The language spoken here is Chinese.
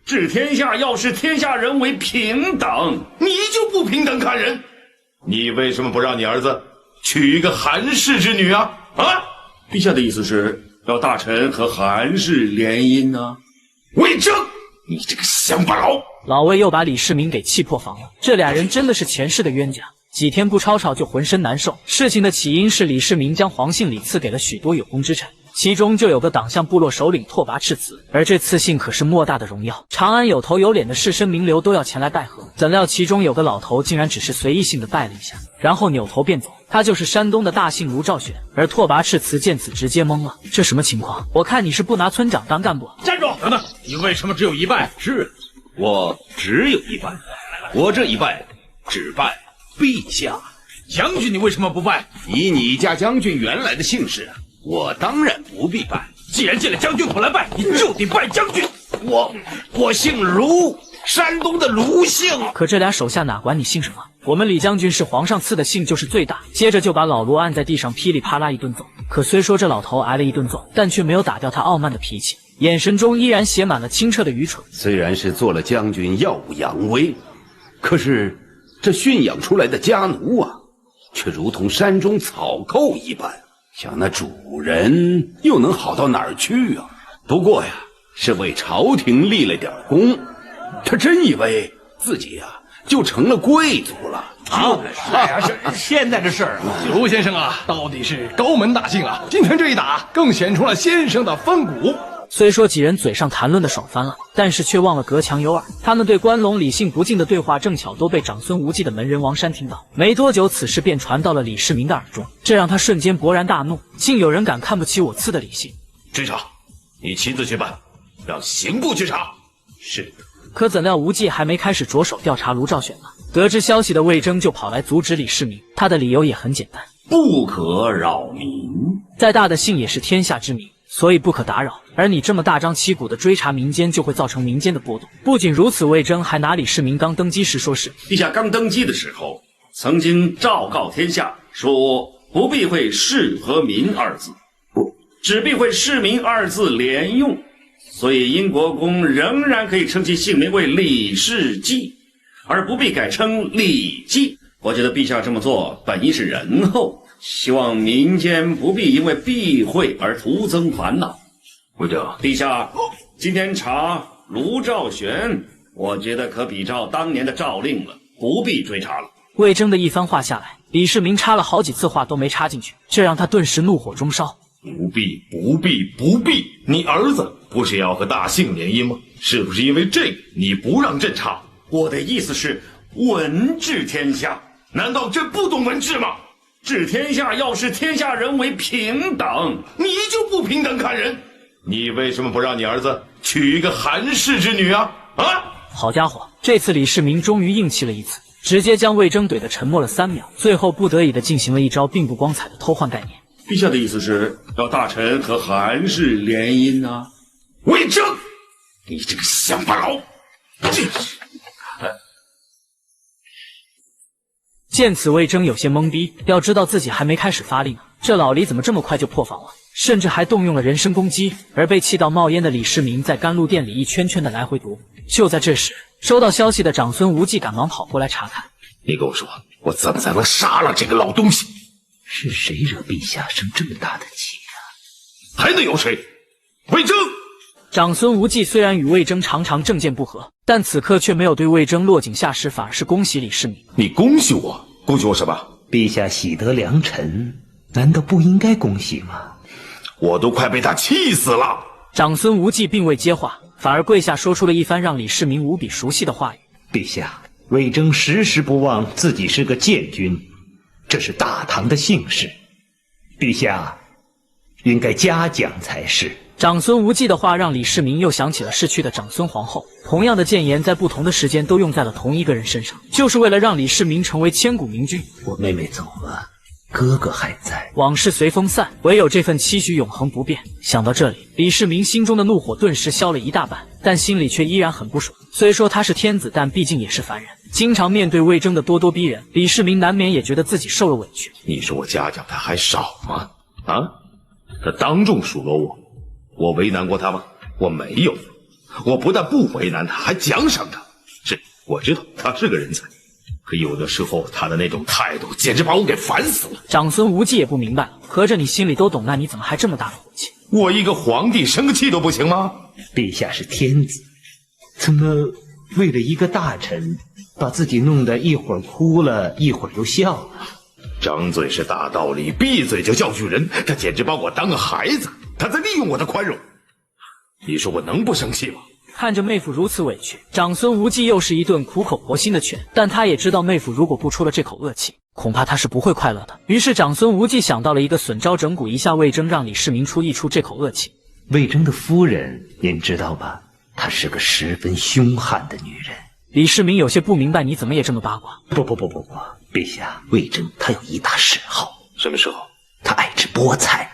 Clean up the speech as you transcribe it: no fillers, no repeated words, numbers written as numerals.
治天下要视天下人为平等，你就不平等看人？你为什么不让你儿子娶一个韩氏之女啊？啊！陛下的意思是要大臣和韩氏联姻呢？魏征，你这个乡巴佬！老魏又把李世民给气破防了。这俩人真的是前世的冤家，几天不吵吵就浑身难受。事情的起因是李世民将皇姓李赐给了许多有功之臣，其中就有个党项部落首领拓跋赤子，而这赐姓可是莫大的荣耀。长安有头有脸的士绅名流都要前来拜贺，怎料其中有个老头竟然只是随意性的拜了一下，然后扭头便走。他就是山东的大姓卢兆选。而拓跋赤子见此直接懵了，这什么情况？我看你是不拿村长当干部。站住！等等，你为什么只有一拜？是，我只有一拜，我这一拜只拜陛下。将军，你为什么不拜？以你家将军原来的姓氏，我当然不必拜。既然进了将军府来拜，你就得拜将军。我姓卢，山东的卢姓。可这俩手下哪管你姓什么？我们李将军是皇上赐的姓就是最大。接着就把老卢按在地上噼里啪啦一顿揍。可虽说这老头挨了一顿揍，但却没有打掉他傲慢的脾气，眼神中依然写满了清澈的愚蠢。虽然是做了将军耀武扬威，可是这驯养出来的家奴啊，却如同山中草寇一般，想那主人又能好到哪儿去啊？不过呀，是为朝廷立了点功，他真以为自己呀就成了贵族了啊！现在的事儿啊，卢先生啊，到底是高门大姓啊！今天这一打，更显出了先生的风骨。虽说几人嘴上谈论的爽翻了，但是却忘了隔墙有耳。他们对关陇李姓不敬的对话，正巧都被长孙无忌的门人王山听到。没多久，此事便传到了李世民的耳中，这让他瞬间勃然大怒：竟有人敢看不起我赐的李姓！追查，你亲自去办，让刑部去查。是。可怎料无忌还没开始着手调查卢兆选呢，得知消息的魏征就跑来阻止李世民。他的理由也很简单：不可扰民。再大的姓也是天下之民，所以不可打扰。而你这么大张旗鼓的追查民间，就会造成民间的波动。不仅如此，魏征还拿李世民刚登基时说事。陛下刚登基的时候，曾经昭告天下，说不避讳士和民二字，只避讳士民二字连用。所以殷国公仍然可以称其姓名为李世继，而不必改称李继。我觉得陛下这么做本意是仁厚，希望民间不必因为避讳而徒增烦恼。魏征，陛下，今天查卢兆玄，我觉得可比照当年的诏令了，不必追查了。魏征的一番话下来，李世民插了好几次话都没插进去，这让他顿时怒火中烧。不必！你儿子不是要和大姓联姻吗？是不是因为这个你不让朕查？我的意思是文治天下，难道朕不懂文治吗？治天下要视天下人为平等，你就不平等看人？你为什么不让你儿子娶一个韩氏之女啊？啊！好家伙，这次李世民终于硬气了一次，直接将魏征怼得沉默了3秒，最后不得已的进行了一招并不光彩的偷换概念。陛下的意思是要大臣和韩氏联姻啊？魏征，你这个乡巴佬！见此，魏征有些懵逼，要知道自己还没开始发力呢，这老李怎么这么快就破防了？甚至还动用了人身攻击。而被气到冒烟的李世民在甘露殿里一圈圈的来回踱。就在这时，收到消息的长孙无忌赶忙跑过来查看。你跟我说，我怎么才能杀了这个老东西？是谁惹陛下生这么大的气啊？还能有谁？魏征！长孙无忌虽然与魏征常常政见不合，但此刻却没有对魏征落井下石，反而是恭喜李世民。你恭喜我？恭喜我什么？陛下喜得良臣，难道不应该恭喜吗？我都快被他气死了。长孙无忌并未接话，反而跪下说出了一番让李世民无比熟悉的话语。陛下，魏征时时不忘自己是个监军，这是大唐的幸事，陛下应该嘉奖才是。长孙无忌的话让李世民又想起了逝去的长孙皇后，同样的谏言在不同的时间都用在了同一个人身上，就是为了让李世民成为千古明君。我妹妹走了，哥哥还在，往事随风散，唯有这份期许永恒不变。想到这里，李世民心中的怒火顿时消了一大半，但心里却依然很不爽。虽说他是天子，但毕竟也是凡人，经常面对魏征的咄咄逼人，李世民难免也觉得自己受了委屈。你说我嘉奖他还少吗？啊，他当众数落我，我为难过他吗？我没有。我不但不为难他，还奖赏他。是，我知道他是个人才，可有的时候他的那种态度简直把我给烦死了。长孙无忌也不明白了，合着你心里都懂，那你怎么还这么大的火气？我一个皇帝生个气都不行吗？陛下是天子，怎么为了一个大臣，把自己弄得一会儿哭了，一会儿又笑了？张嘴是大道理，闭嘴就教训人，他简直把我当个孩子，他在利用我的宽容。你说我能不生气吗？看着妹夫如此委屈，长孙无忌又是一顿苦口婆心的劝，但他也知道妹夫如果不出了这口恶气，恐怕他是不会快乐的。于是长孙无忌想到了一个损招整蛊一下魏征，让李世民出这口恶气。魏征的夫人您知道吧？她是个十分凶悍的女人。李世民有些不明白，你怎么也这么八卦？不，陛下，魏征他有一大嗜好。什么嗜好？他爱吃菠菜。